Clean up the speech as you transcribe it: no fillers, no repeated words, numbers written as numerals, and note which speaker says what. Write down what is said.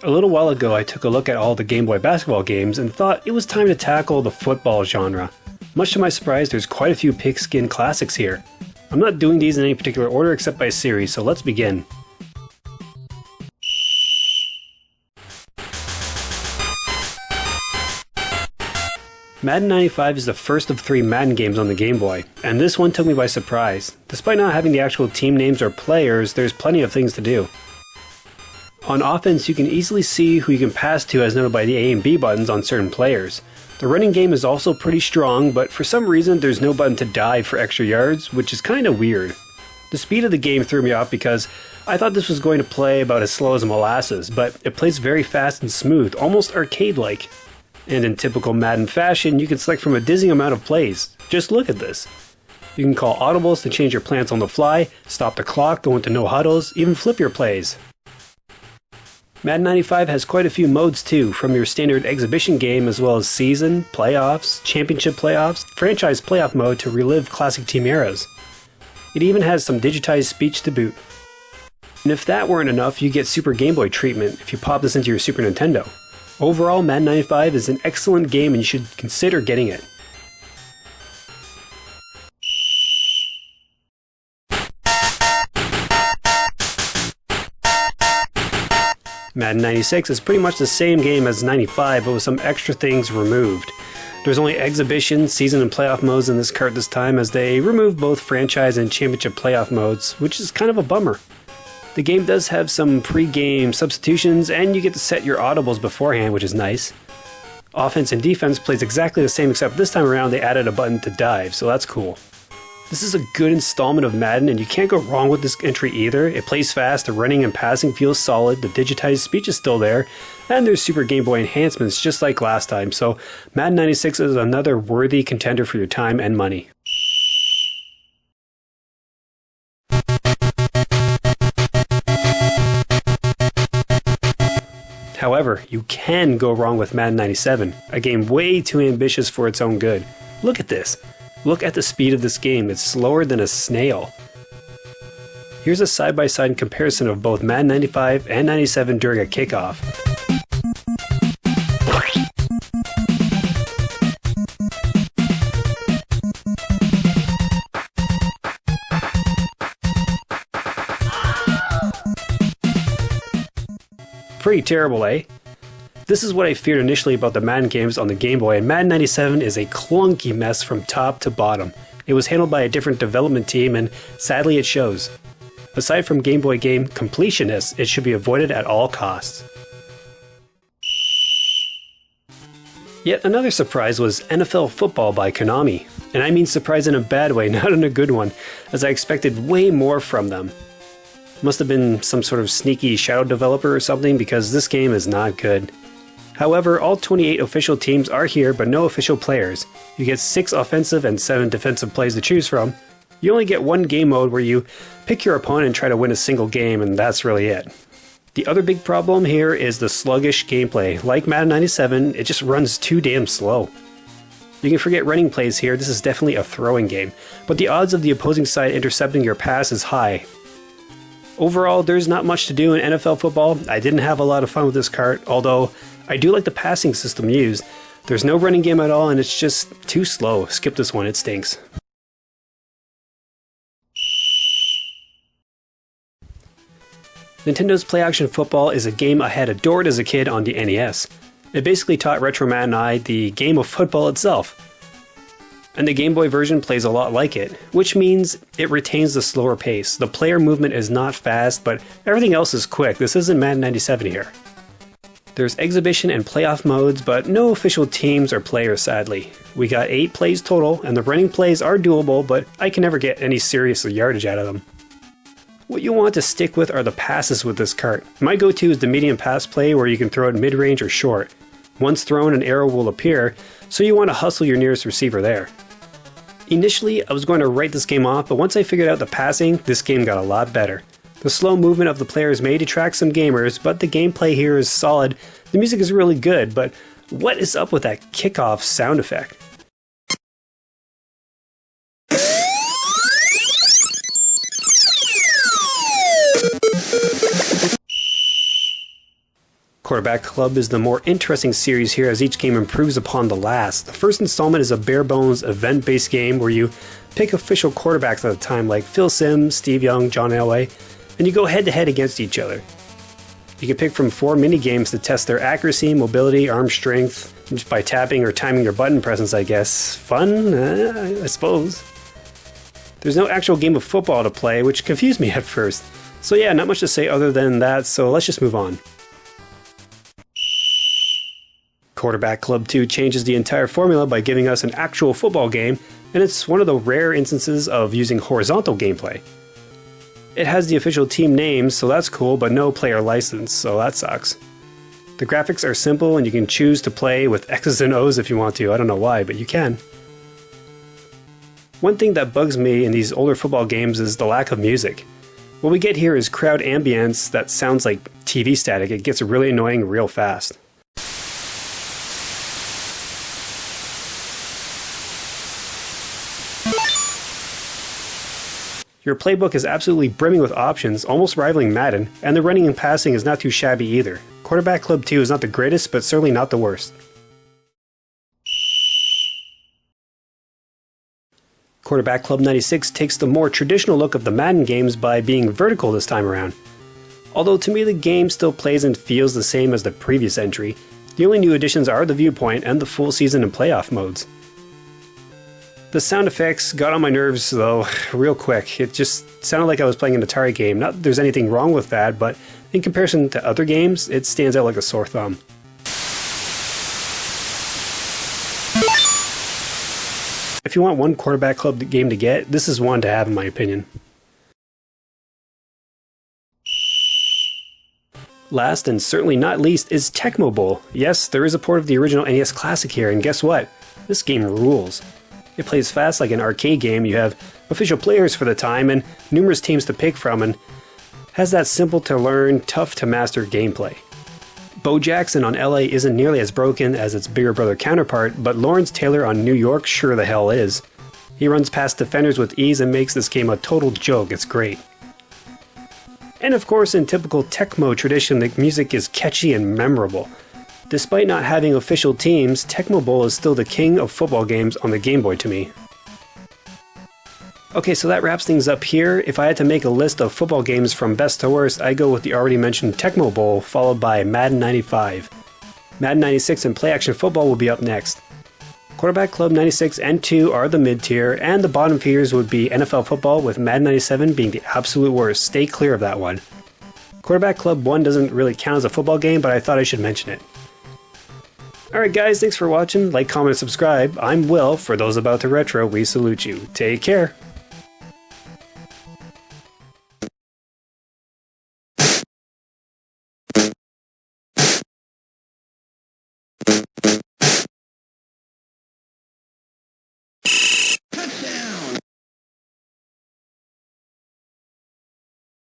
Speaker 1: A little while ago I took a look at all the Game Boy basketball games and thought it was time to tackle the football genre. Much to my surprise, there's quite a few pigskin classics here. I'm not doing these in any particular order except by series, so let's begin. Madden 95 is the first of 3 Madden games on the Game Boy, and this one took me by surprise. Despite not having the actual team names or players, there's plenty of things to do. On offense, you can easily see who you can pass to as noted by the A and B buttons on certain players. The running game is also pretty strong, but for some reason there's no button to dive for extra yards, which is kinda weird. The speed of the game threw me off because I thought this was going to play about as slow as molasses, but it plays very fast and smooth, almost arcade-like. And in typical Madden fashion, you can select from a dizzying amount of plays. Just look at this. You can call audibles to change your plans on the fly, stop the clock, go into no huddles, even flip your plays. Madden 95 has quite a few modes too, from your standard exhibition game as well as season, playoffs, championship playoffs, franchise playoff mode to relive classic team eras. It even has some digitized speech to boot. And if that weren't enough, you get Super Game Boy treatment if you pop this into your Super Nintendo. Overall, Madden 95 is an excellent game and you should consider getting it. Madden 96 is pretty much the same game as 95, but with some extra things removed. There's only exhibition, season, and playoff modes in this cart this time, as they removed both franchise and championship playoff modes, which is kind of a bummer. The game does have some pre-game substitutions, and you get to set your audibles beforehand, which is nice. Offense and defense plays exactly the same, except this time around they added a button to dive, so that's cool. This is a good installment of Madden, and you can't go wrong with this entry either. It plays fast, the running and passing feels solid, the digitized speech is still there, and there's Super Game Boy enhancements just like last time, so Madden 96 is another worthy contender for your time and money. However, you can go wrong with Madden 97, a game way too ambitious for its own good. Look at this. Look at the speed of this game, it's slower than a snail. Here's a side-by-side comparison of both Madden 95 and 97 during a kickoff. Pretty terrible, eh? This is what I feared initially about the Madden games on the Game Boy, and Madden 97 is a clunky mess from top to bottom. It was handled by a different development team, and sadly it shows. Aside from Game Boy game completionists, it should be avoided at all costs. Yet another surprise was NFL Football by Konami. And I mean surprise in a bad way, not in a good one, as I expected way more from them. Must have been some sort of sneaky shadow developer or something, because this game is not good. However, all 28 official teams are here, but no official players. You get 6 offensive and 7 defensive plays to choose from. You only get one game mode where you pick your opponent and try to win a single game, and that's really it. The other big problem here is the sluggish gameplay. Like Madden 97, it just runs too damn slow. You can forget running plays here, this is definitely a throwing game, but the odds of the opposing side intercepting your pass is high. Overall, there's not much to do in NFL football. I didn't have a lot of fun with this cart, although I do like the passing system used. There's no running game at all and it's just too slow. Skip this one, it stinks. Nintendo's Play Action Football is a game I had adored as a kid on the NES. It basically taught Retro Matt and I the game of football itself. And the Game Boy version plays a lot like it, which means it retains the slower pace. The player movement is not fast, but everything else is quick. This isn't Madden 97 here. There's exhibition and playoff modes, but no official teams or players, sadly. We got 8 plays total, and the running plays are doable, but I can never get any serious yardage out of them. What you want to stick with are the passes with this cart. My go-to is the medium pass play where you can throw it mid-range or short. Once thrown, an arrow will appear, so you want to hustle your nearest receiver there. Initially, I was going to write this game off, but once I figured out the passing, this game got a lot better. The slow movement of the players may detract some gamers, but the gameplay here is solid. The music is really good, but what is up with that kickoff sound effect? Quarterback Club is the more interesting series here as each game improves upon the last. The first installment is a bare-bones, event-based game where you pick official quarterbacks at the time like Phil Simms, Steve Young, John Elway, and you go head-to-head against each other. You can pick from 4 mini-games to test their accuracy, mobility, arm strength, just by tapping or timing your button presses, I guess. Fun? I suppose. There's no actual game of football to play, which confused me at first. So yeah, not much to say other than that, so let's just move on. Quarterback Club 2 changes the entire formula by giving us an actual football game, and it's one of the rare instances of using horizontal gameplay. It has the official team names, so that's cool, but no player license, so that sucks. The graphics are simple and you can choose to play with X's and O's if you want to. I don't know why, but you can. One thing that bugs me in these older football games is the lack of music. What we get here is crowd ambience that sounds like TV static. It gets really annoying real fast. Your playbook is absolutely brimming with options, almost rivaling Madden, and the running and passing is not too shabby either. Quarterback Club 2 is not the greatest, but certainly not the worst. Quarterback Club 96 takes the more traditional look of the Madden games by being vertical this time around. Although to me the game still plays and feels the same as the previous entry, the only new additions are the viewpoint and the full season and playoff modes. The sound effects got on my nerves though real quick. It just sounded like I was playing an Atari game. Not that there's anything wrong with that, but in comparison to other games, it stands out like a sore thumb. If you want one Quarterback Club game to get, this is one to have in my opinion. Last and certainly not least is Tecmo Bowl. Yes, there is a port of the original NES Classic here, and guess what? This game rules. It plays fast like an arcade game, you have official players for the time and numerous teams to pick from, and has that simple to learn, tough to master gameplay. Bo Jackson on LA isn't nearly as broken as its bigger brother counterpart, but Lawrence Taylor on New York sure the hell is. He runs past defenders with ease and makes this game a total joke. It's great. And of course, in typical Tecmo tradition, the music is catchy and memorable. Despite not having official teams, Tecmo Bowl is still the king of football games on the Game Boy to me. Okay, so that wraps things up here. If I had to make a list of football games from best to worst, I go with the already mentioned Tecmo Bowl, followed by Madden 95. Madden 96 and Play Action Football will be up next. Quarterback Club 96 and 2 are the mid-tier, and the bottom feeders would be NFL Football, with Madden 97 being the absolute worst. Stay clear of that one. Quarterback Club 1 doesn't really count as a football game, but I thought I should mention it. Alright guys, thanks for watching. Like, comment, and subscribe. I'm Will. For those about to retro, we salute you. Take care.